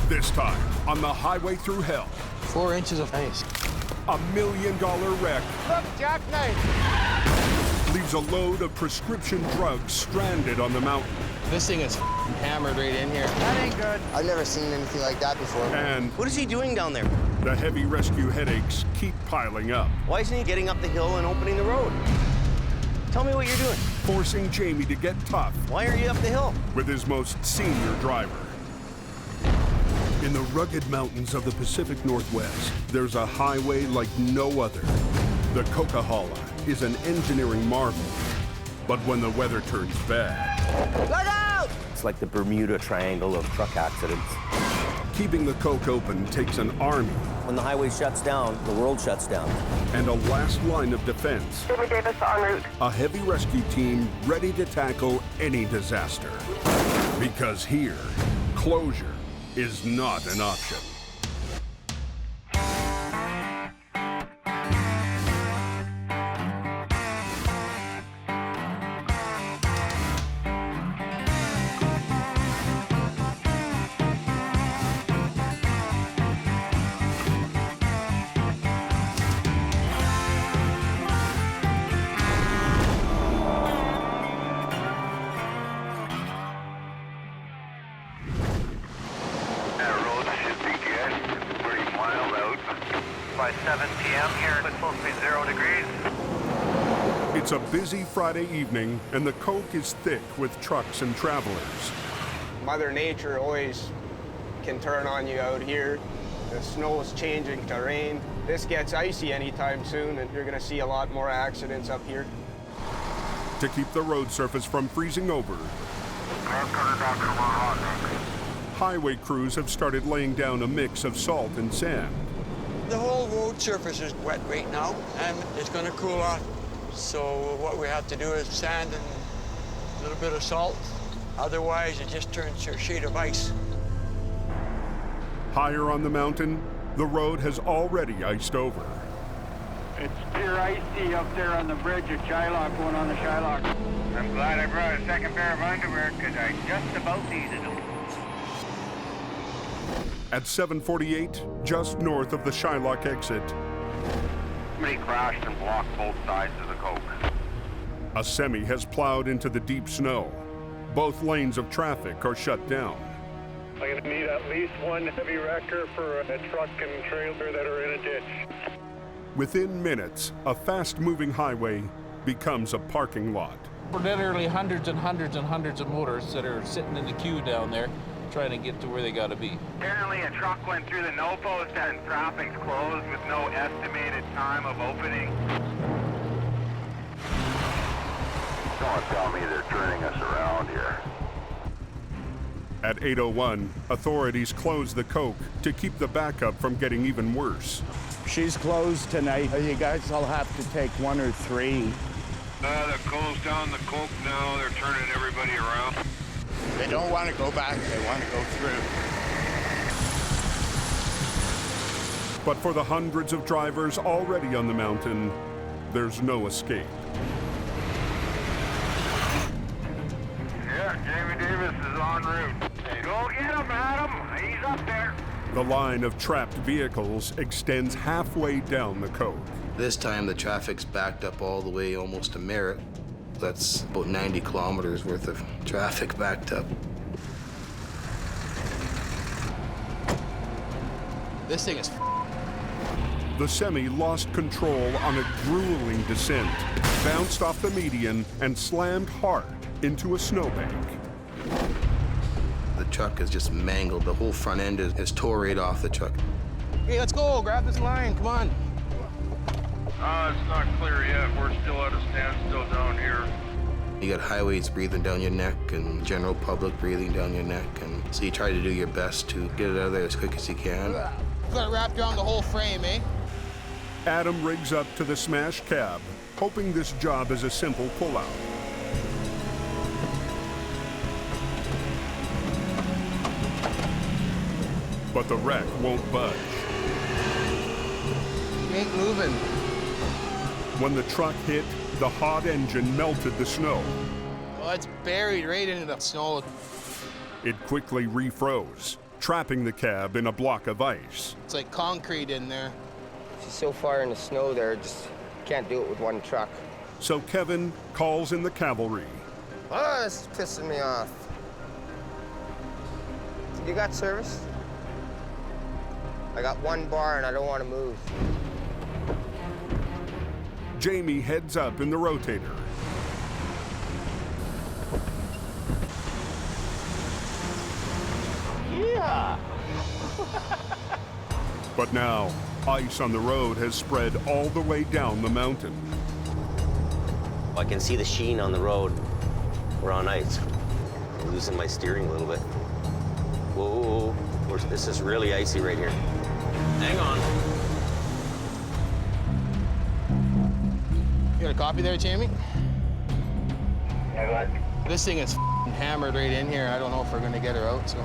This time on the Highway Thru Hell. 4 inches of ice. $1 million wreck. Look, jackknife! Leaves a load of prescription drugs stranded on the mountain. This thing is hammered right in here. That ain't good. I've never seen anything like that before. And what is he doing down there? the heavy rescue headaches keep piling up. Why isn't he getting up the hill and opening the road? Tell me what you're doing. Forcing Jamie to get tough. Why are you up the hill? With his most senior driver. In the rugged mountains of the Pacific Northwest, there's a highway like no other. The Coquihalla is an engineering marvel. But when the weather turns bad... Look out! It's like the Bermuda Triangle of truck accidents. Keeping the Coke open takes an army. When the highway shuts down, the world shuts down. And a last line of defense. Jamie Davis en route. A heavy rescue team ready to tackle any disaster. Because here, closure is not an option. By 7 p.m. here, it's supposed to be 0 degrees. It's a busy Friday evening, and the Coke is thick with trucks and travelers. Mother Nature always can turn on you out here. The snow is changing to rain. This gets icy anytime soon, and you're going to see a lot more accidents up here. To keep the road surface from freezing over, highway crews have started laying down a mix of salt and sand. The whole road surface is wet right now, and it's going to cool off. So what we have to do is sand and a little bit of salt. Otherwise, it just turns to a sheet of ice. Higher on the mountain, the road has already iced over. It's pure icy up there on the bridge at Shylock, going on the Shylock. I'm glad I brought a second pair of underwear, because I just about needed them. At 7:48, just north of the Shylock exit, Somebody crashed and blocked both sides of the Coke. a semi has plowed into the deep snow. Both lanes of traffic are shut down. I'm going to need at least one heavy wrecker for a truck and trailer that are in a ditch. Within minutes, a fast-moving highway becomes a parking lot. We're literally hundreds and hundreds and hundreds of motors that are sitting in the queue down there trying to get to where they got to be. Apparently a truck went through the no post and traffic's closed with no estimated time of opening. Don't tell me they're turning us around here. At 8:01, authorities close the Coke to keep the backup from getting even worse. She's closed tonight. You guys will have to take 1 or 3. They're closed down the Coke now. They're turning everybody around. They don't want to go back, they want to go through. But for the hundreds of drivers already on the mountain, there's no escape. Yeah, Jamie Davis is en route. Hey, go get him, Adam. He's up there. The line of trapped vehicles extends halfway down the Coke. This time the traffic's backed up all the way almost to Merritt. That's about 90 kilometers worth of traffic backed up. This thing is The semi lost control on a grueling descent, bounced off the median, and slammed hard into a snowbank. The truck is just mangled. The whole front end is tore right off the truck. Hey, let's go. Grab this line. Come on. It's not clear yet. We're still at a standstill down here. You got highways breathing down your neck and general public breathing down your neck. And so you try to do your best to get it out of there as quick as you can. Got it wrapped around the whole frame, eh? Adam rigs up to the smashed cab, hoping this job is a simple pullout. But the wreck won't budge. Ain't moving. When the truck hit, the hot engine melted the snow. Well, it's buried right into the snow. It quickly refroze, trapping the cab in a block of ice. It's like concrete in there. She's so far in the snow there, just can't do it with one truck. So Kevin calls in the cavalry. Oh, this is pissing me off. You got service? I got one bar and I don't want to move. Jamie heads up in the rotator. Yeah. But now, ice on the road has spread all the way down the mountain. I can see the sheen on the road. We're on ice. I'm losing my steering a little bit. Whoa, this is really icy right here. Hang on. You got a copy there, Jamie? Yeah, go ahead. This thing is hammered right in here. I don't know if we're gonna get her out, so.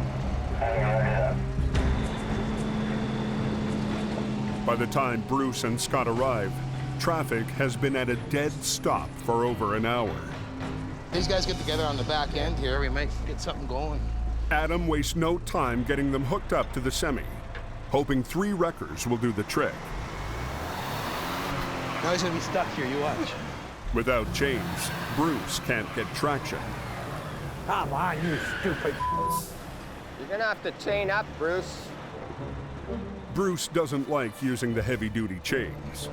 By the time Bruce and Scott arrive, traffic has been at a dead stop for over an hour. These guys get together on the back end here. We might get something going. Adam wastes no time getting them hooked up to the semi, hoping 3 wreckers will do the trick. Now he's gonna be stuck here, you watch. Without chains, Bruce can't get traction. Come on, you stupid. You're gonna have to chain up, Bruce. Bruce doesn't like using the heavy-duty chains.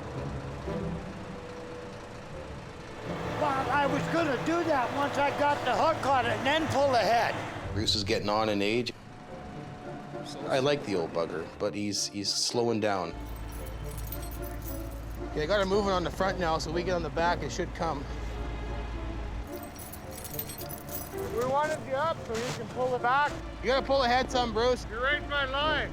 Well, I was gonna do that once I got the hook on it and then pull ahead. Bruce is getting on in age. I like the old bugger, but he's slowing down. Okay, I got her moving on the front now, so we get on the back, it should come. We wanted you up so you can pull it back. You gotta pull ahead some, Bruce. You're right in my line.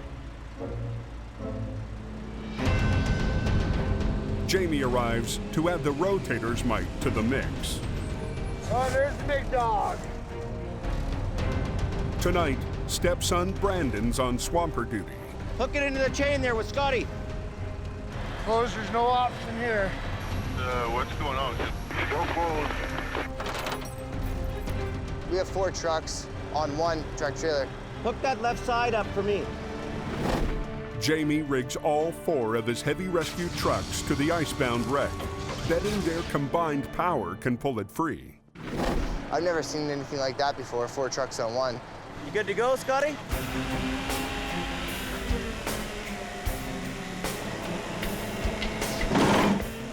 Jamie arrives to add the rotator's might to the mix. Oh, there's the big dog. Tonight, stepson Brandon's on swamper duty. Hook it into the chain there with Scotty. Suppose there's no option here. What's going on? Go close. We have 4 trucks on one truck trailer. Hook that left side up for me. Jamie rigs all 4 of his heavy rescue trucks to the icebound wreck, betting their combined power can pull it free. I've never seen anything like that before, 4 trucks on one. You good to go, Scotty?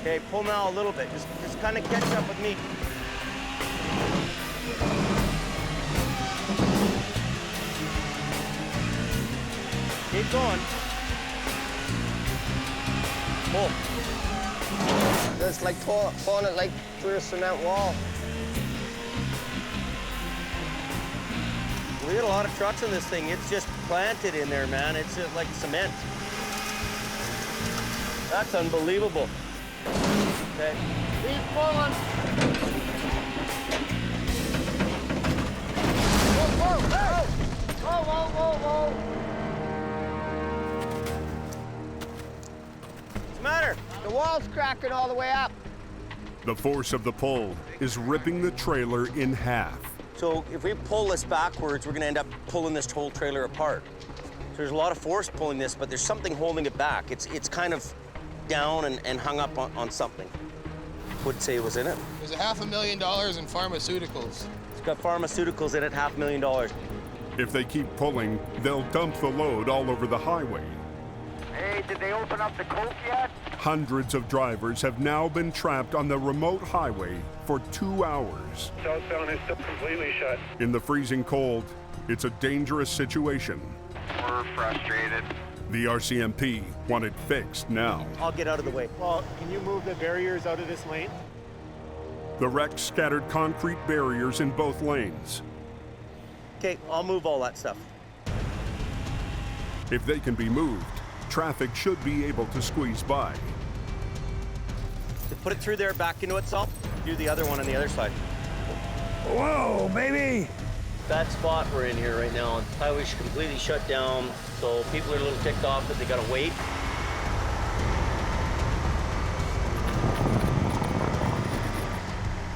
Okay, pull now a little bit. Just kind of catch up with me. Keep going. Pull. It's like pulling it like through a cement wall. We got a lot of trucks in this thing. It's just planted in there, man. It's just like cement. That's unbelievable. Okay. Keep pulling. Whoa, whoa, hey! Whoa, whoa, whoa, whoa. What's the matter? The wall's cracking all the way up. The force of the pull is ripping the trailer in half. So if we pull this backwards, we're gonna end up pulling this whole trailer apart. So there's a lot of force pulling this, but there's something holding it back. It's kind of down and hung up on something. Would say it was in it. There's $500,000 in pharmaceuticals. It's got pharmaceuticals in it, $500,000. If they keep pulling, they'll dump the load all over the highway. Hey, did they open up the coke yet? Hundreds of drivers have now been trapped on the remote highway for 2 hours. Southbound is still completely shut. In the freezing cold, it's a dangerous situation. We're frustrated. The RCMP want it fixed now. I'll get out of the way. Well, can you move the barriers out of this lane? The wreck scattered concrete barriers in both lanes. Okay, I'll move all that stuff. If they can be moved, traffic should be able to squeeze by. So put it through there, back into itself. Do the other one on the other side. Whoa, baby. Bad spot we're in here right now. Highway's completely shut down, so people are a little ticked off that they gotta wait.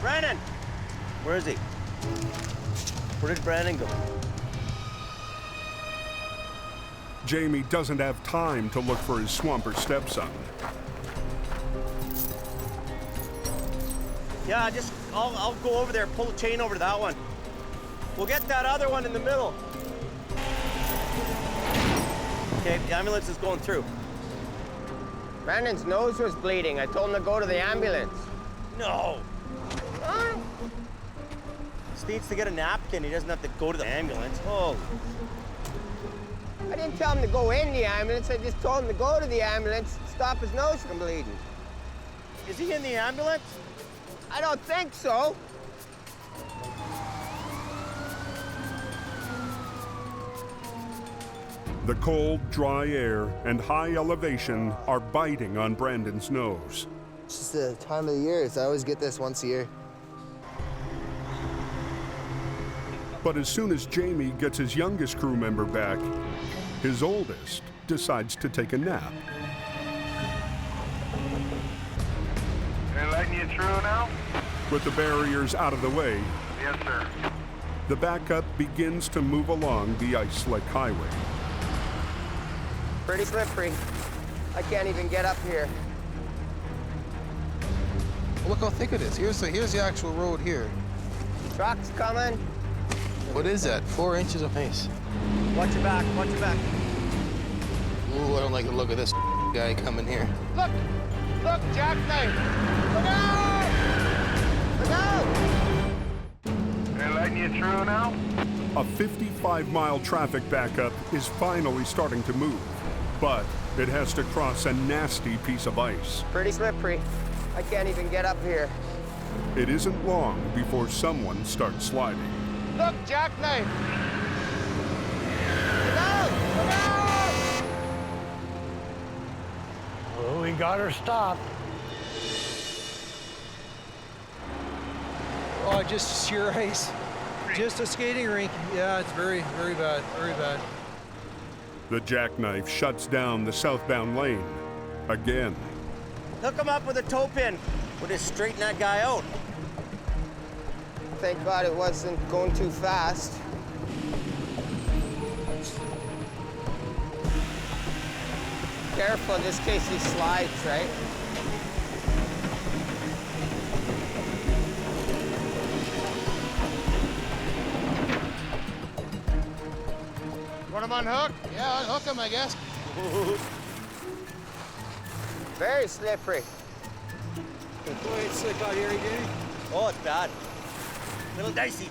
Brandon! Where is he? Where did Brandon go? Jamie doesn't have time to look for his swamper stepson. Yeah, I'll go over there, pull the chain over to that one. We'll get that other one in the middle. Okay, the ambulance is going through. Brandon's nose was bleeding. I told him to go to the ambulance. No. He needs to get a napkin. He doesn't have to go to the ambulance. Oh. I didn't tell him to go in the ambulance. I just told him to go to the ambulance and stop his nose from bleeding. Is he in the ambulance? I don't think so. The cold, dry air and high elevation are biting on Brandon's nose. It's just the time of the year. I always get this once a year. But as soon as Jamie gets his youngest crew member back, his oldest decides to take a nap. They're letting you through now? With the barriers out of the way, Yes, sir. the backup begins to move along the ice-slick highway. Pretty slippery. I can't even get up here. Look how thick it is. Here's the actual road here. Truck's coming. What is that? 4 inches of ice. Watch your back, watch your back. Ooh, I don't like the look of this guy coming here. Look! Look, jackknife! Look out! Look out! They're letting you through now? A 55-mile traffic backup is finally starting to move, but it has to cross a nasty piece of ice. Pretty slippery. I can't even get up here. It isn't long before someone starts sliding. Look, jackknife! Look out! Look out! Oh, we got her stopped. Oh, just sheer ice. Just a skating rink. Yeah, it's very, very bad, very bad. The jackknife shuts down the southbound lane again. Hook him up with a toe pin. We'll just straighten that guy out. Thank God it wasn't going too fast. Careful, just in case he slides, right? Want him unhooked? Yeah, unhook him, I guess. Very slippery. Boy, it's slick out here again. Oh, it's bad. Little dicey.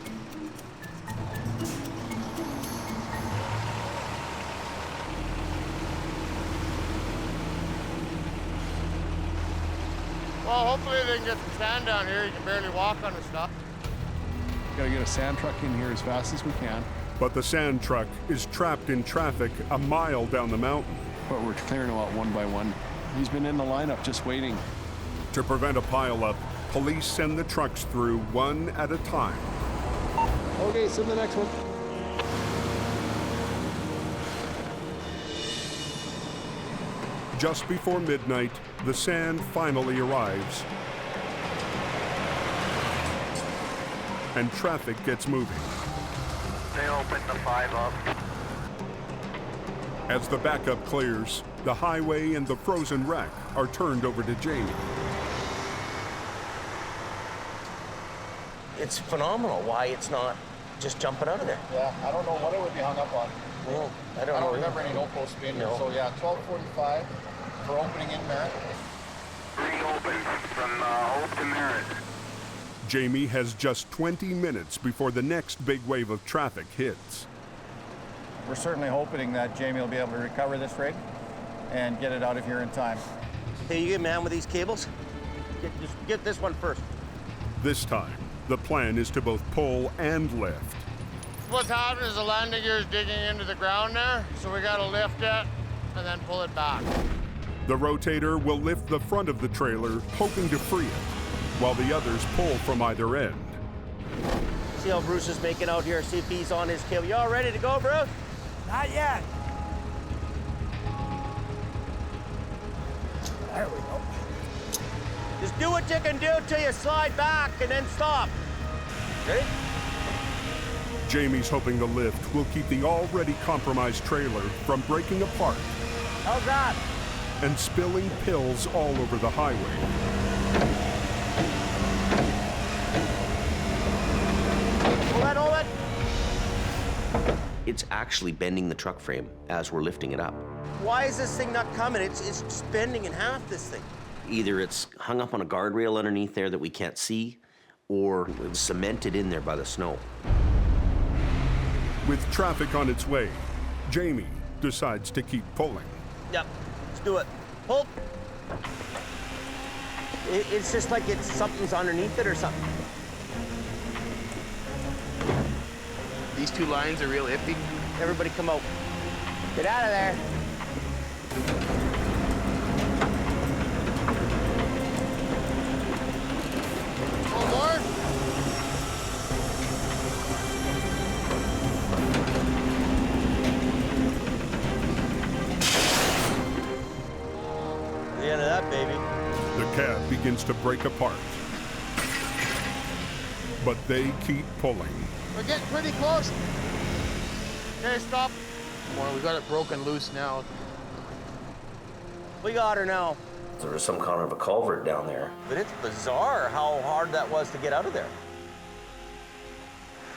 Well, hopefully they can get some sand down here. You can barely walk on the stuff. Gotta get a sand truck in here as fast as we can. But the sand truck is trapped in traffic a mile down the mountain. But we're clearing them out one by one. He's been in the lineup just waiting. To prevent a pileup, police send the trucks through one at a time. Okay, send the next one. Just before midnight, the sand finally arrives. And traffic gets moving. They opened the 5 up. As the backup clears, the highway and the frozen wreck are turned over to Jamie. It's phenomenal why it's not just jumping out of there. Yeah, I don't know what it would be hung up on. Well, I don't remember any no-post being there. So yeah, 12:45 for opening in Merritt. Reopen from Hope to Merritt. Jamie has just 20 minutes before the next big wave of traffic hits. We're certainly hoping that Jamie will be able to recover this rig and get it out of here in time. Hey, you get man with these cables? Just get this one first. This time, the plan is to both pull and lift. What's happening is the landing gear is digging into the ground there, so we gotta lift it and then pull it back. The rotator will lift the front of the trailer, hoping to free it, while the others pull from either end. See how Bruce is making out here? See if he's on his cable. You all ready to go, Bruce? Not yet. There we go. Just do what you can do till you slide back and then stop. Ready? Jamie's hoping the lift will keep the already compromised trailer from breaking apart How's that? and spilling pills all over the highway. Hold it. It's actually bending the truck frame as we're lifting it up. Why is this thing not coming? It's just bending in half, this thing. Either it's hung up on a guardrail underneath there that we can't see, or it's cemented in there by the snow. With traffic on its way, Jamie decides to keep pulling. Yep, let's do it. Pull. It's just like something's underneath it or something. These two lines are real iffy. Everybody come out. Get out of there. One more. The end of that, baby. The cab begins to break apart. But they keep pulling. We're getting pretty close. Okay, stop. Well, we got it broken loose now. We got her now. There was some kind of a culvert down there. But it's bizarre how hard that was to get out of there.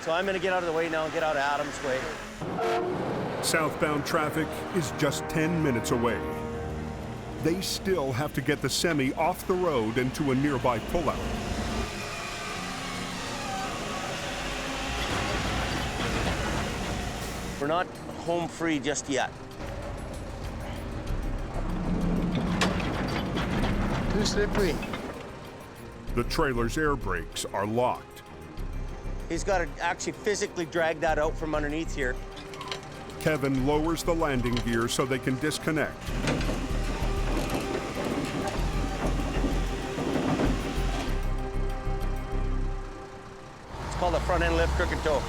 So I'm gonna get out of the way now and get out of Adam's way. Southbound traffic is just 10 minutes away. They still have to get the semi off the road and to a nearby pullout. We're not home free just yet. Too slippery. The trailer's air brakes are locked. He's got to actually physically drag that out from underneath here. Kevin lowers the landing gear so they can disconnect. It's called a front end lift crooked toe.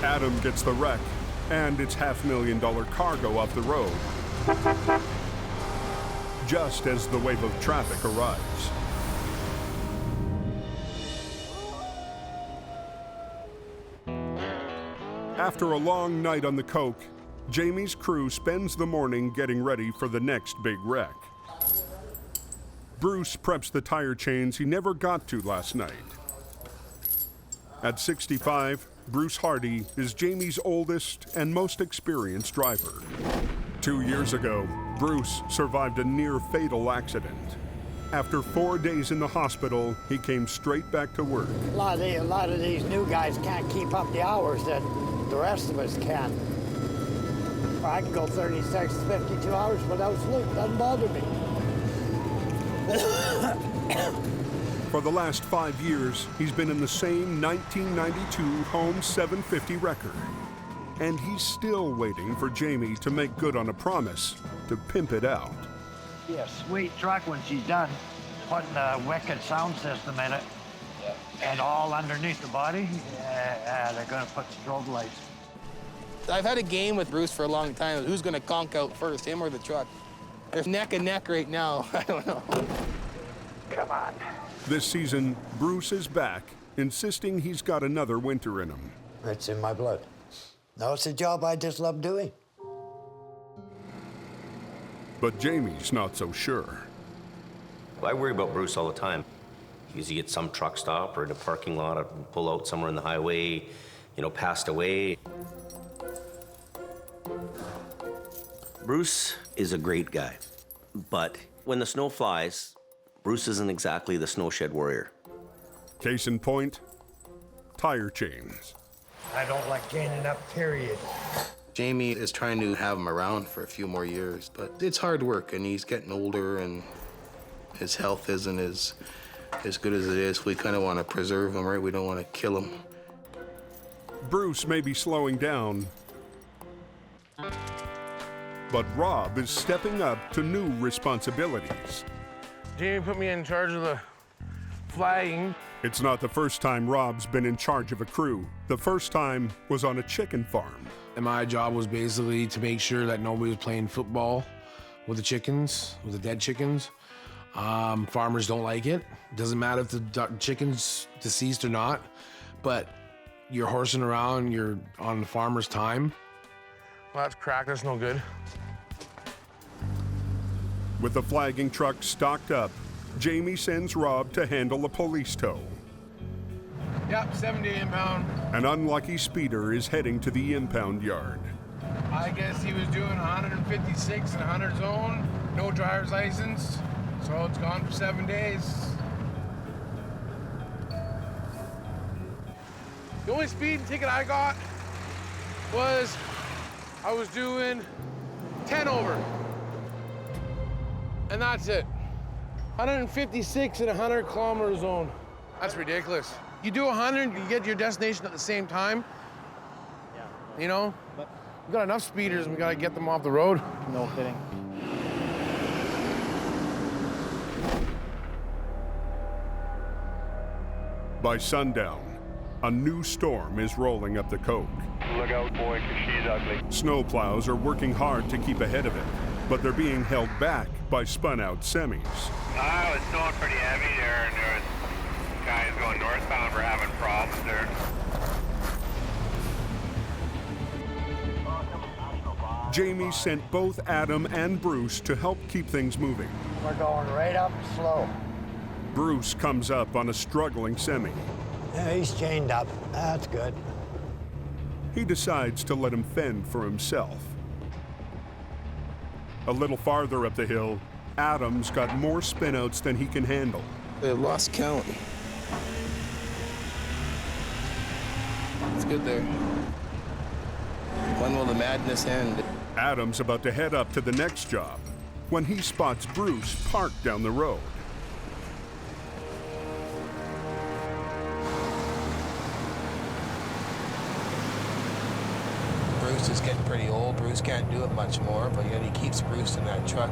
Adam gets the wreck and its $500,000 cargo off the road, just as the wave of traffic arrives. After a long night on the coke, Jamie's crew spends the morning getting ready for the next big wreck. Bruce preps the tire chains he never got to last night. At 65, Bruce Hardy is Jamie's oldest and most experienced driver. 2 years ago, Bruce survived a near-fatal accident. After 4 days in the hospital, he came straight back to work. A lot of these new guys can't keep up the hours that the rest of us can. I can go 36, 52 hours without sleep. Doesn't bother me. For the last 5 years, he's been in the same 1992 Home 750 record. And he's still waiting for Jamie to make good on a promise to pimp it out. Be a sweet truck when she's done, putting a wicked sound system in it, and all underneath the body, they're gonna put strobe lights. I've had a game with Bruce for a long time. Who's gonna conk out first, him or the truck? They're neck and neck right now. I don't know. Come on. This season, Bruce is back, insisting he's got another winter in him. It's in my blood. No, it's a job I just love doing. But Jamie's not so sure. I worry about Bruce all the time. He's at some truck stop or in a parking lot or pull out somewhere on the highway, passed away. Bruce is a great guy, but when the snow flies, Bruce isn't exactly the snow shed warrior. Case in point, tire chains. I don't like chaining up, period. Jamie is trying to have him around for a few more years, but it's hard work, and he's getting older, and his health isn't as good as it is. We kind of want to preserve him, right? We don't want to kill him. Bruce may be slowing down, but Rob is stepping up to new responsibilities. Jamie put me in charge of the flagging. It's not the first time Rob's been in charge of a crew. The first time was on a chicken farm. And my job was basically to make sure that nobody was playing football with the chickens, with the dead chickens. Farmers don't like it. Doesn't matter if the chicken's deceased or not, but You're horsing around, you're on the farmer's time. Well, that's cracked. That's no good. With the flagging truck stocked up, Jamie sends Rob to handle a police tow. Yep, 70 impound. An unlucky speeder is heading to the impound yard. I guess he was doing 156 in 100 zone, no driver's license, so it's gone for 7 days. The only speeding ticket I got was I was doing 10 over. And that's it. 156 in 100 kilometer zone. That's ridiculous. You do 100, you get to your destination at the same time. Yeah. You know? We got enough speeders and we gotta get them off the road. No kidding. By sundown, a new storm is rolling up the Coke. Look out, boy, 'cause she's ugly. Snowplows are working hard to keep ahead of it, but they're being held back by spun-out semis. I was snowing pretty heavy there, and there was guys going northbound were having problems there. Jamie sent both Adam and Bruce to help keep things moving. We're going right up slow. Bruce comes up on a struggling semi. Yeah, he's chained up. That's good. He decides to let him fend for himself. A little farther up the hill, Adam's got more spinouts than he can handle. They lost count. It's good there. When will the madness end? Adam's about to head up to the next job when he spots Bruce parked down the road. Bruce is getting pretty old. Bruce can't do it much more, but yet he keeps Bruce in that truck.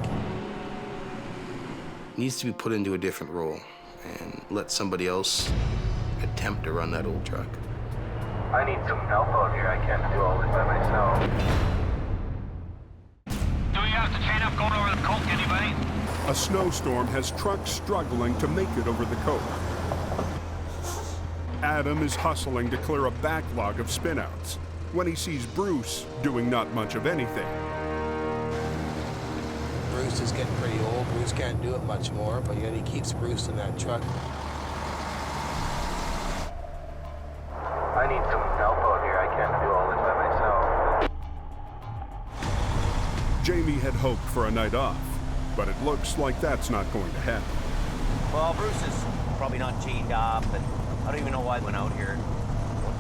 Needs to be put into a different role and let somebody else attempt to run that old truck. I need some help out here. I can't do all this by myself. Do we have to chain up going over the Coke, anybody? A snowstorm has trucks struggling to make it over the Coke. Adam is hustling to clear a backlog of spinouts when he sees Bruce doing not much of anything. Bruce is getting pretty old. Bruce can't do it much more, but yet he keeps Bruce in that truck. I need some help out here. I can't do all this by myself. Jamie had hoped for a night off, but it looks like that's not going to happen. Well, Bruce is probably not chained up, and I don't even know why he went out here.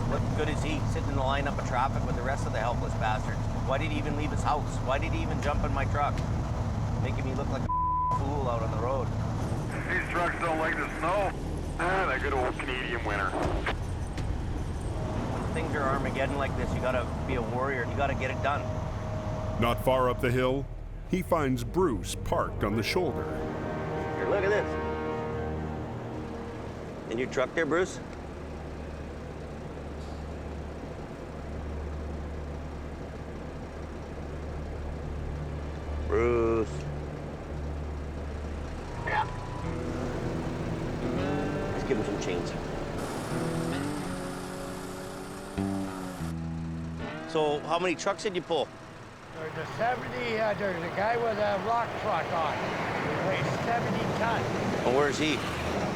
What good is he sitting in the lineup of traffic with the rest of the helpless bastards? Why did he even leave his house? Why did he even jump in my truck? Making me look like a fool out on the road. These trucks don't like the snow. Ah, that good old Canadian winter. When things are Armageddon like this, you gotta be a warrior. You gotta get it done. Not far up the hill, he finds Bruce parked on the shoulder. Here, look at this. In your truck there, Bruce? Bruce. Yeah. Let's give him some chains. So, how many trucks did you pull? There's a 70, there's a guy with a rock truck on. He weighs 70 tons. Oh, where's he?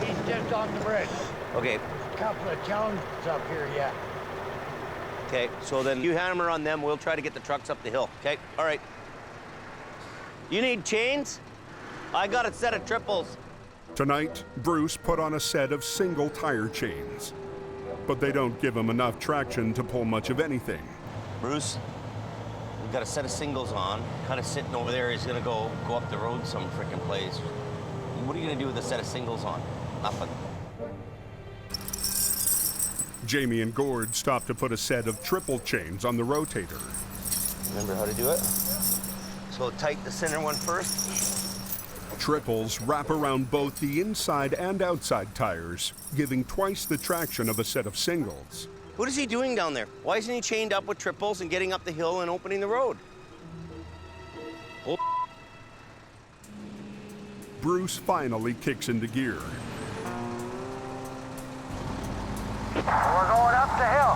He's just on the bridge. Okay. There's a couple of challenges up here yet. Okay, so then you hammer on them. We'll try to get the trucks up the hill. Okay, all right. You need chains? I got a set of triples. Tonight, Bruce put on a set of single tire chains, but they don't give him enough traction to pull much of anything. Bruce, we've got a set of singles on, kind of sitting over there. He's gonna go up the road some freaking place. What are you gonna do with a set of singles on? Nothing. Jamie and Gord stop to put a set of triple chains on the rotator. Remember how to do it? So tight the center one first. Triples wrap around both the inside and outside tires, giving twice the traction of a set of singles. What is he doing down there? Why isn't he chained up with triples and getting up the hill and opening the road? Oh. Bruce finally kicks into gear. We're going up the hill.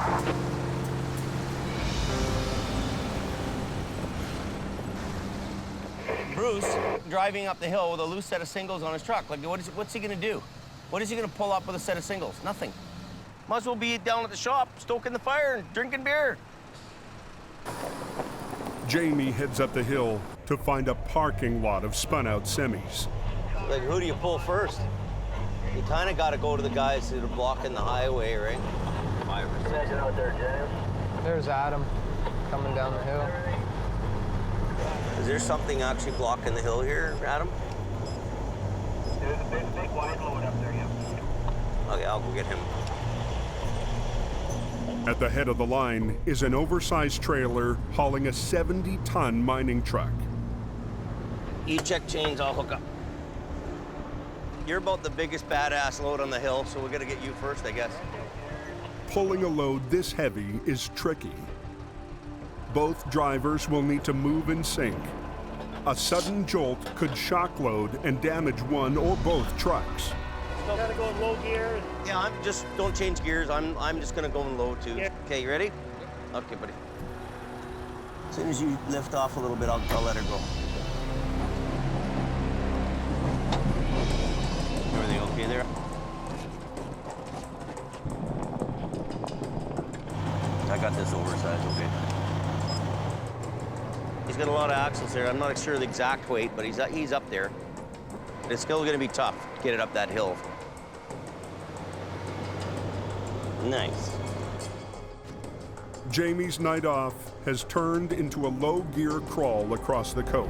Bruce driving up the hill with a loose set of singles on his truck. Like, what's he gonna do? What is he gonna pull up with a set of singles? Nothing. Might as well be down at the shop, stoking the fire and drinking beer. Jamie heads up the hill to find a parking lot of spun-out semis. Like, who do you pull first? You kind of got to go to the guys that are blocking the highway, right? Imagine out there, James. There's Adam coming down the hill. Is there something actually blocking the hill here, Adam? There's a big wide load up there, yeah. Okay, I'll go get him. At the head of the line is an oversized trailer hauling a 70-ton mining truck. You check chains, I'll hook up. You're about the biggest badass load on the hill, so we're gonna get you first, I guess. Pulling a load this heavy is tricky. Both drivers will need to move in sync. A sudden jolt could shock load and damage one or both trucks. Still gotta go in low gear. Yeah, don't change gears. I'm just gonna go in low too. Yeah. Okay, you ready? Okay, buddy. As soon as you lift off a little bit, I'll let her go. Everything okay there? I got this oversized, okay. He's got a lot of axles there. I'm not sure the exact weight, but he's up there. But it's still gonna be tough to get it up that hill. Nice. Jamie's night off has turned into a low gear crawl across the coke.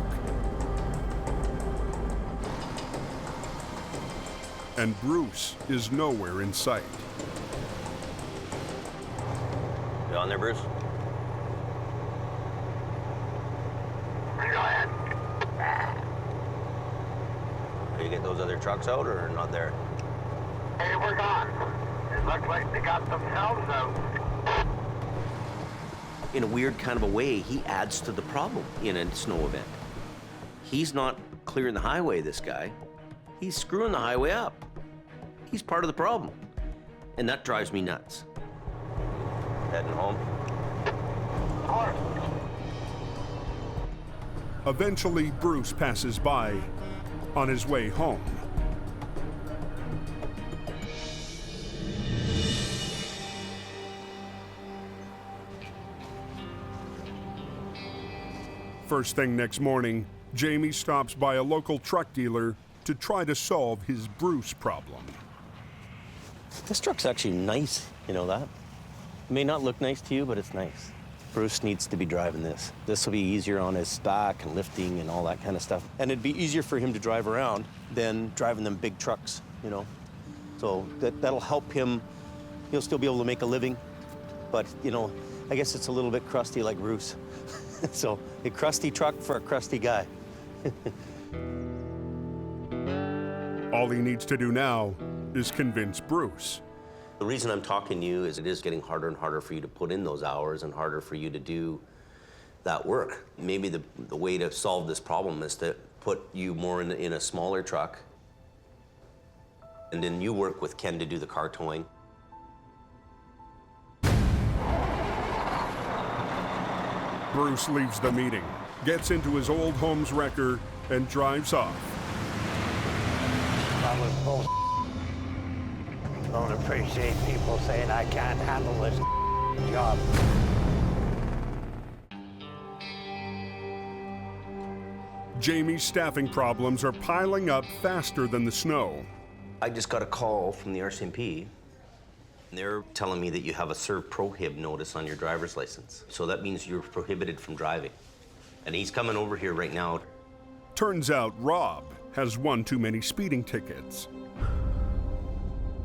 And Bruce is nowhere in sight. You on there, Bruce? Did you get those other trucks out or not there? Hey, we're gone. It looks like they got themselves out. In a weird kind of a way, he adds to the problem in a snow event. He's not clearing the highway, this guy. He's screwing the highway up. He's part of the problem. And that drives me nuts. Heading home. Eventually, Bruce passes by on his way home. First thing next morning, Jamie stops by a local truck dealer to try to solve his Bruce problem. This truck's actually nice, you know that? It may not look nice to you, but it's nice. Bruce needs to be driving this. This will be easier on his back and lifting and all that kind of stuff. And it'd be easier for him to drive around than driving them big trucks, you know? So that'll help him. He'll still be able to make a living, but, you know, I guess it's a little bit crusty like Bruce. So a crusty truck for a crusty guy. All he needs to do now is convince Bruce. The reason I'm talking to you is it is getting harder and harder for you to put in those hours and harder for you to do that work. Maybe the way to solve this problem is to put you more in a smaller truck, and then you work with Ken to do the car towing. Bruce leaves the meeting, gets into his old home's wrecker, and drives off. That was bull. Don't appreciate people saying I can't handle this job. Jamie's staffing problems are piling up faster than the snow. I just got a call from the RCMP. They're telling me that you have a serve prohib notice on your driver's license. So that means you're prohibited from driving. And he's coming over here right now. Turns out Rob has one too many speeding tickets.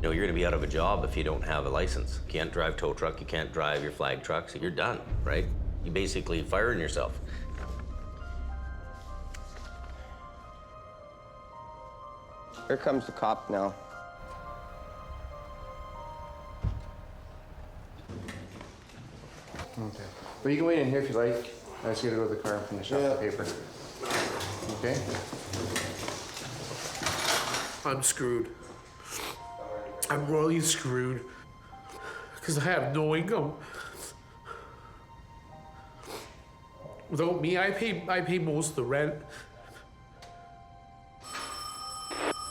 You know, you're gonna be out of a job if you don't have a license. You can't drive tow truck, you can't drive your flag truck, so you're done, right? You basically firing yourself. Here comes the cop now. Okay. Well, you can wait in here if you like. I just gotta go to the car and finish up the paper. Okay? I'm screwed. I'm royally screwed. because I have no income. Without me, I pay most of the rent.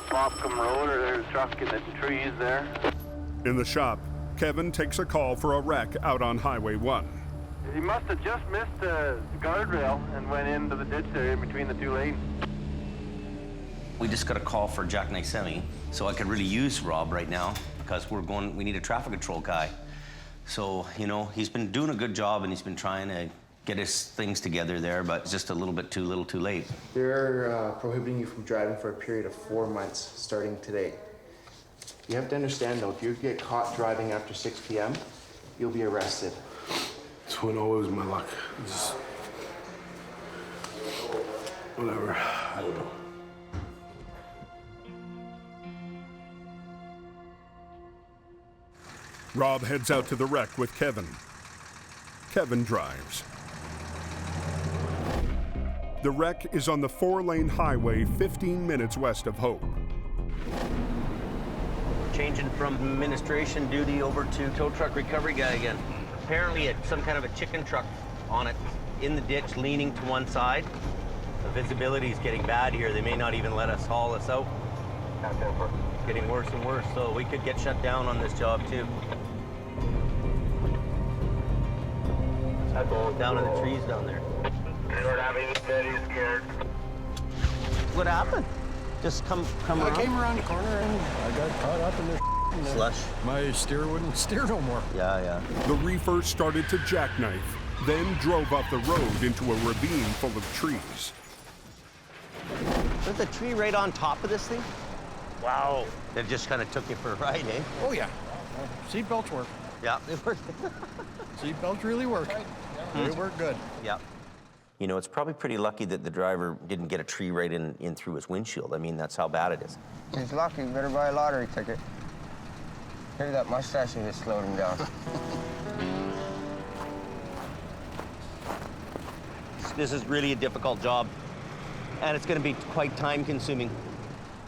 Mopcom Road, or there's a truck in the trees there. In the shop, Kevin takes a call for a wreck out on Highway 1. He must have just missed the guardrail and went into the ditch there in between the two lanes. We just got a call for Jack Nysemi, so I could really use Rob right now because we need a traffic control guy. So, you know, he's been doing a good job and he's been trying to get his things together there, but it's just a little bit too late. They're prohibiting you from driving for a period of 4 months starting today. You have to understand though, if you get caught driving after 6 p.m., you'll be arrested. It's when always my luck. Just whatever. I don't know. Rob heads out to the wreck with Kevin. Kevin drives. The wreck is on the 4-lane highway 15 minutes west of Hope. Changing from administration duty over to tow truck recovery guy again. Apparently it's some kind of a chicken truck on it in the ditch leaning to one side. The visibility is getting bad here. They may not even let us haul us out. It's getting worse and worse, so we could get shut down on this job too. Down in the trees down there. Scared. What happened? Just come around? I came around the corner and I got caught up in the slush. My steer wouldn't steer no more. Yeah. The reefer started to jackknife, then drove up the road into a ravine full of trees. There's a tree right on top of this thing? Wow. That just kind of took you for a ride, eh? Oh, yeah. Seat belts work. Yeah, it worked. Seat belts really work. They work good. Yeah. You know, it's probably pretty lucky that the driver didn't get a tree right in through his windshield. I mean, that's how bad it is. He's lucky. Better buy a lottery ticket. Maybe that mustache will just slowed him down. This is really a difficult job, and it's going to be quite time-consuming.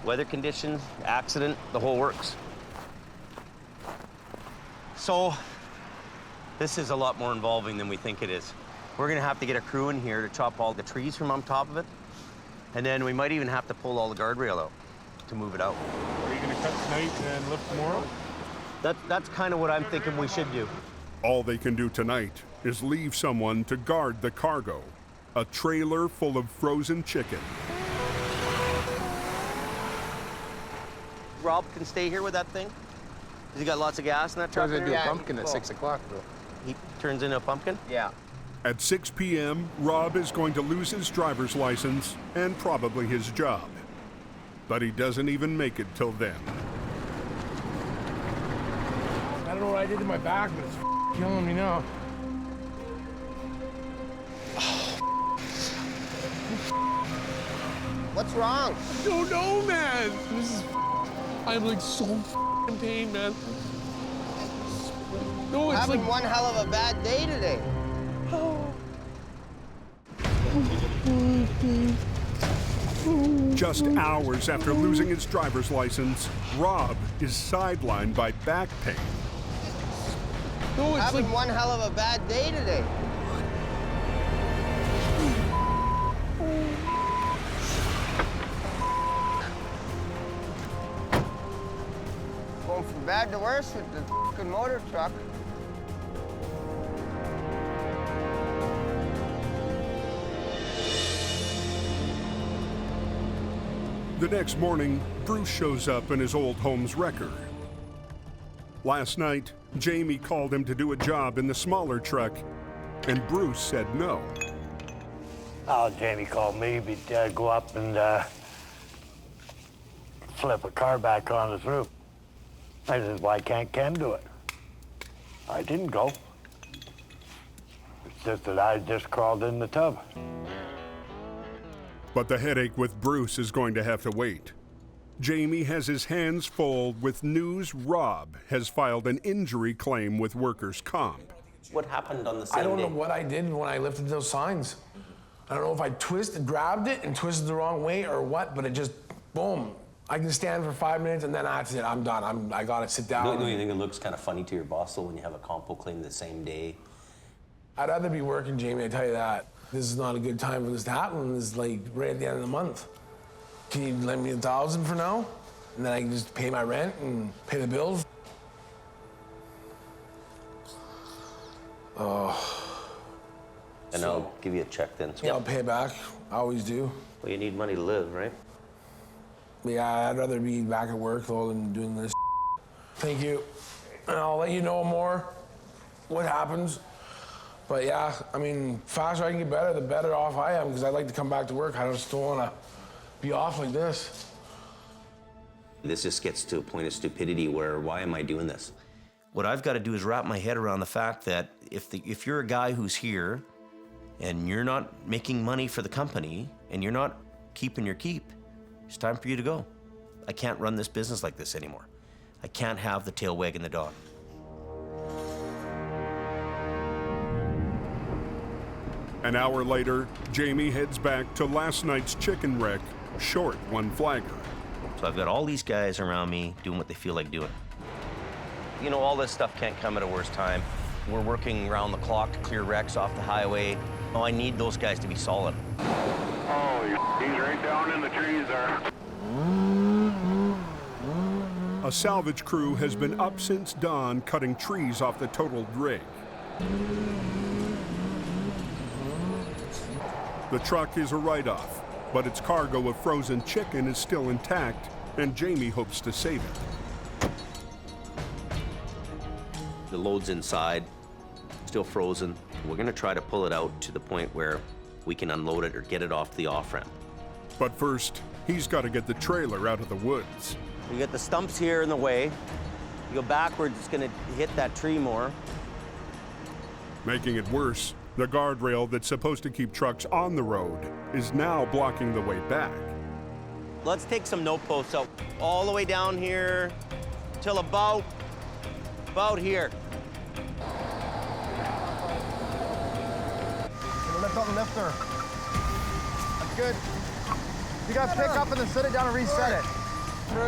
Weather conditions, accident, the whole works. So, this is a lot more involving than we think it is. We're gonna have to get a crew in here to chop all the trees from on top of it, and then we might even have to pull all the guardrail out to move it out. Are you gonna cut tonight and lift tomorrow? That's kind of what I'm thinking we should do. All they can do tonight is leave someone to guard the cargo, a trailer full of frozen chicken. Rob can stay here with that thing? Has he got lots of gas in that truck? Turns into a pumpkin at 6 o'clock, though. He turns into a pumpkin? Yeah. At 6 p.m., Rob is going to lose his driver's license and probably his job. But he doesn't even make it till then. I don't know what I did to my back, but it's killing me now. What's wrong? I don't know, man. I'm like so in pain, man. No, it's having like one hell of a bad day today. Just hours after losing his driver's license, Rob is sidelined by back pain. No, it's having like one hell of a bad day today. Going from bad to worse with the fucking motor truck. The next morning, Bruce shows up in his old home's wrecker. Last night, Jamie called him to do a job in the smaller truck, and Bruce said no. Oh, Jamie called me to go up and flip a car back on his roof. I said, why can't Ken do it? I didn't go. It's just that I just crawled in the tub. But the headache with Bruce is going to have to wait. Jamie has his hands full with news Rob has filed an injury claim with workers' comp. What happened on the same day? I don't know what I did when I lifted those signs. I don't know if I grabbed it and twisted the wrong way or what, but it just, boom. I can stand for 5 minutes and then that's it, I'm done. I gotta sit down. Don't you think it looks kind of funny to your boss though when you have a compo claim the same day? I'd rather be working, Jamie, I tell you that. This is not a good time for this to happen. This is like right at the end of the month. Can you lend me $1,000 for now? And then I can just pay my rent and pay the bills? Oh. And I'll give you a check then. Yeah, I'll pay it back. I always do. Well, you need money to live, right? Yeah, I'd rather be back at work though than doing this. Thank you. And I'll let you know more what happens. But yeah, I mean, faster I can get better, the better off I am, because I'd like to come back to work. I just don't want to be off like this. This just gets to a point of stupidity where, why am I doing this? What I've got to do is wrap my head around the fact that if you're a guy who's here and you're not making money for the company and you're not keeping your keep, it's time for you to go. I can't run this business like this anymore. I can't have the tail wagging the dog. An hour later, Jamie heads back to last night's chicken wreck, short one flagger. So I've got all these guys around me doing what they feel like doing. You know, all this stuff can't come at a worse time. We're working around the clock to clear wrecks off the highway. Oh, I need those guys to be solid. Oh, he's right down in the trees there. A salvage crew has been up since dawn cutting trees off the totaled rig. The truck is a write-off, but its cargo of frozen chicken is still intact, and Jamie hopes to save it. The load's inside, still frozen. We're gonna try to pull it out to the point where we can unload it or get it off the off-ramp. But first, he's got to get the trailer out of the woods. You got the stumps here in the way. You go backwards, it's gonna hit that tree more. Making it worse, the guardrail that's supposed to keep trucks on the road is now blocking the way back. Let's take some note posts out all the way down here till about here. Lift up the lifter. That's good. You gotta pick up and then set it down and reset it.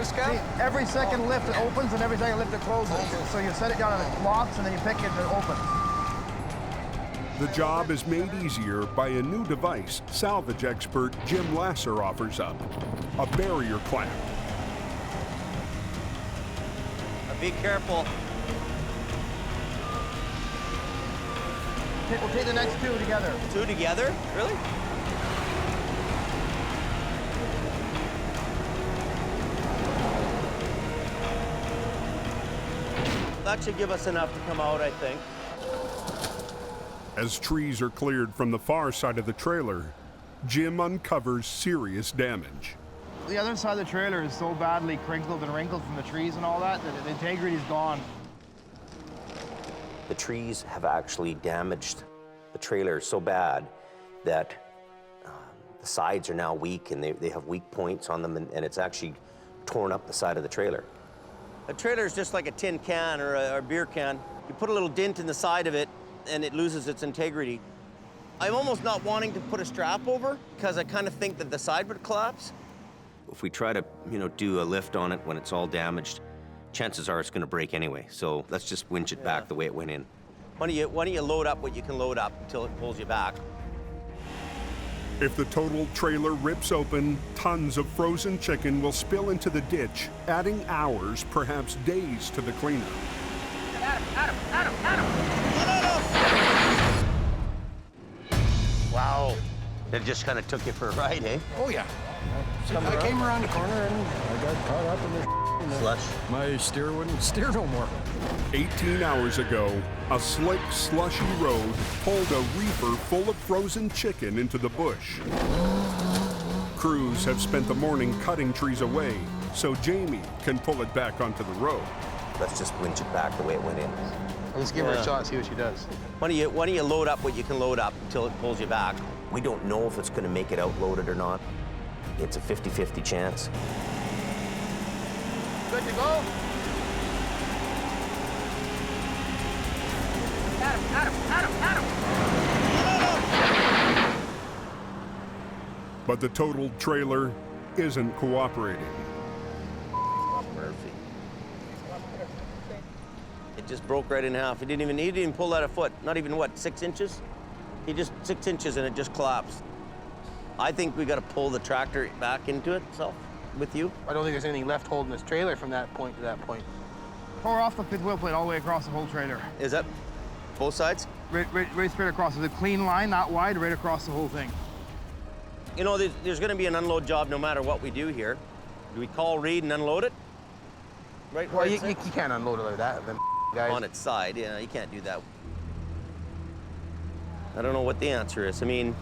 See, every second lift it opens and every second lift it closes. So you set it down and it locks and then you pick it and it opens. The job is made easier by a new device salvage expert Jim Lasser offers up, a barrier clamp. Now be careful. We'll take the next two together. Two together? Really? That should give us enough to come out, I think. As trees are cleared from the far side of the trailer, Jim uncovers serious damage. The other side of the trailer is so badly crinkled and wrinkled from the trees and all that the integrity is gone. The trees have actually damaged the trailer so bad that the sides are now weak and they have weak points on them and it's actually torn up the side of the trailer. A trailer is just like a tin can or a beer can. You put a little dent in the side of it and it loses its integrity. I'm almost not wanting to put a strap over because I kind of think that the side would collapse. If we try to, do a lift on it when it's all damaged, chances are it's going to break anyway. So let's just winch it back the way it went in. Why don't you load up what you can load up until it pulls you back? If the total trailer rips open, tons of frozen chicken will spill into the ditch, adding hours, perhaps days, to the cleanup. Wow. It just kind of took you for a ride, eh? Oh, yeah. I came around the corner and I got caught up in the slush. My steer wouldn't steer no more. 18 hours ago, a slick, slushy road pulled a reefer full of frozen chicken into the bush. Crews have spent the morning cutting trees away, so Jamie can pull it back onto the road. Let's just winch it back the way it went in. Let's give her a shot and see what she does. Why don't you load up what you can load up until it pulls you back? We don't know if it's going to make it out loaded or not. It's a 50-50 chance. Good to go? But the totaled trailer isn't cooperating. It just broke right in half. He didn't even pull out a foot. Not even, what, 6 inches? He just 6 inches and it just collapsed. I think we got to pull the tractor back into itself with you. I don't think there's anything left holding this trailer from that point to that point. Pour off the fifth wheel plate all the way across the whole trailer. Is that both sides? Right straight across. There's a clean line, not wide, right across the whole thing. You know, there's going to be an unload job no matter what we do here. Do we call Reed and unload it? Right. Well, you can't unload it like that. Them guys. On its side, yeah, you can't do that. I don't know what the answer is. I mean,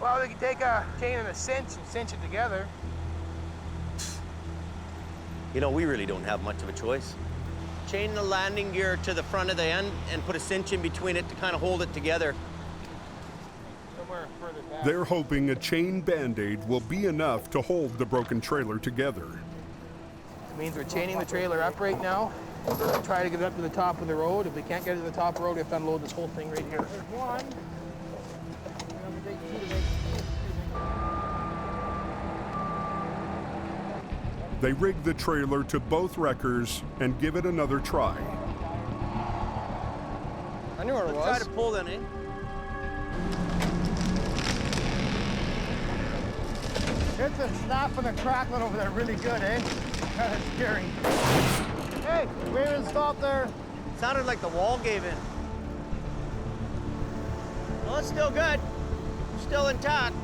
well, we could take a chain and a cinch and cinch it together. you know, we really don't have much of a choice. Chain the landing gear to the front of the end and put a cinch in between it to kind of hold it together. Somewhere further back. They're hoping a chain Band-Aid will be enough to hold the broken trailer together. It means we're chaining the trailer up right now. We're gonna try to get it up to the top of the road. If we can't get it to the top of the road, we have to unload this whole thing right here. There's one. They rig the trailer to both wreckers and give it another try. I knew where it was. Try to pull then, eh? It's a snapping and crackling over there really good, eh? Kind of scary. Hey, we even stop there. Sounded like the wall gave in. Well, it's still good. Still intact.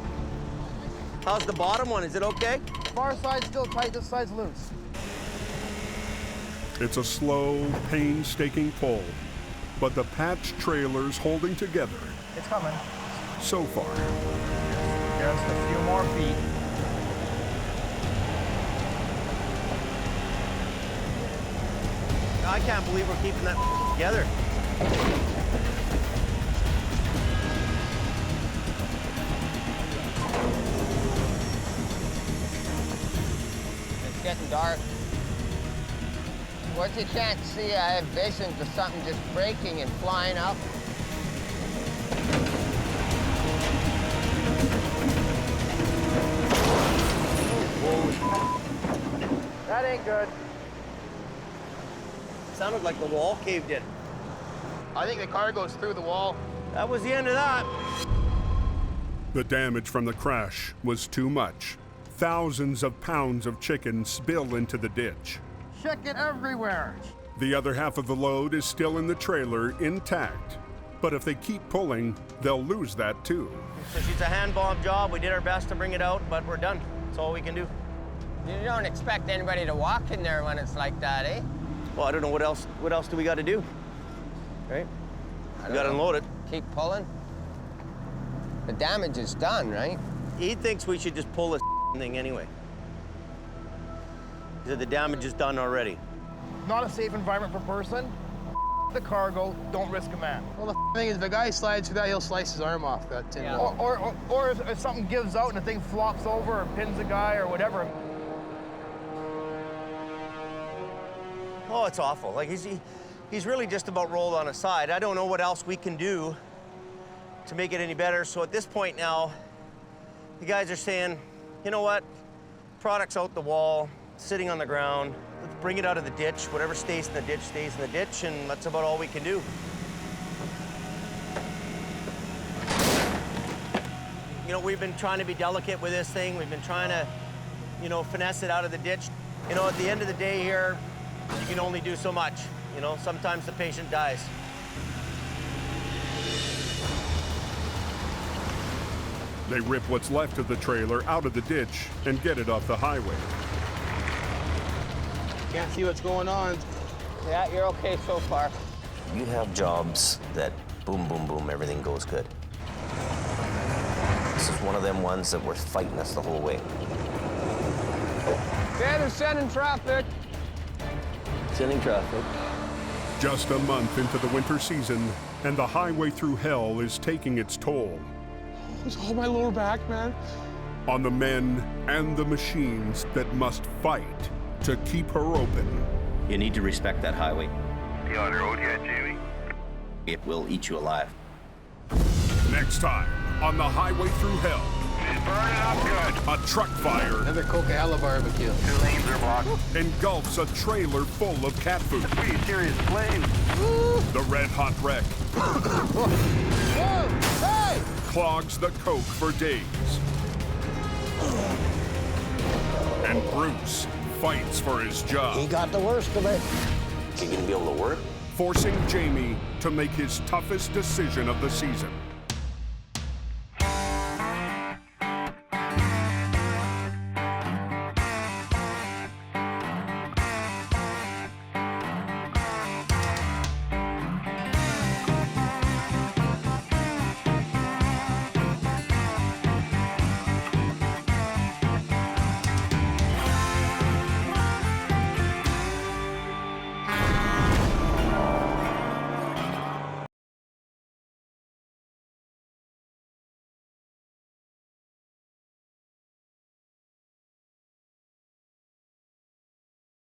How's the bottom one? Is it okay? Far side's still tight, this side's loose. It's a slow, painstaking pull, but the patched trailer's holding together. It's coming. So far. Just a few more feet. I can't believe we're keeping that together. It's getting dark. What you can't see, I have visions of something just breaking and flying up. That ain't good. Sounded like the wall caved in. I think the car goes through the wall. That was the end of that. The damage from the crash was too much. Thousands of pounds of chicken spill into the ditch. Chicken everywhere. The other half of the load is still in the trailer intact. But if they keep pulling, they'll lose that too. It's a hand bomb job. We did our best to bring it out, but we're done. That's all we can do. You don't expect anybody to walk in there when it's like that, eh? Well, I don't know what else do we got to do, right? We got to unload it. Keep pulling. The damage is done, right? He thinks we should just pull this thing anyway. He said the damage is done already. Not a safe environment for person. The cargo, don't risk a man. Well, the thing is, if a guy slides through that, he'll slice his arm off that tin wall. Or if something gives out and the thing flops over or pins a guy or whatever. Oh, it's awful. Like, he's really just about rolled on his side. I don't know what else we can do to make it any better. So at this point now, the guys are saying, you know what? Product's out the wall, sitting on the ground. Let's bring it out of the ditch. Whatever stays in the ditch stays in the ditch, and that's about all we can do. You know, we've been trying to be delicate with this thing. We've been trying to, you know, finesse it out of the ditch. You know, at the end of the day here, you can only do so much. You know, sometimes the patient dies. They rip what's left of the trailer out of the ditch and get it off the highway. Can't see what's going on. Yeah, you're okay so far. You have jobs that boom, boom, boom, everything goes good. This is one of them ones that were fighting us the whole way. Yeah, they're sending traffic. Sending traffic. Just a month into the winter season, and the highway through hell is taking its toll. It's all my lower back, man. On the men and the machines that must fight to keep her open. You need to respect that highway. You on the road yet, Jamie? It will eat you alive. Next time on the Highway Through Hell. Burning up good. A truck fire Another Coca-Cola barbecue. 2 lanes are blocked. engulfs a trailer full of cat food. Pretty serious flame. The red hot wreck Hey! clogs the coke for days. And Bruce fights for his job. He got the worst of it. You gonna be able to work? Forcing Jamie to make his toughest decision of the season.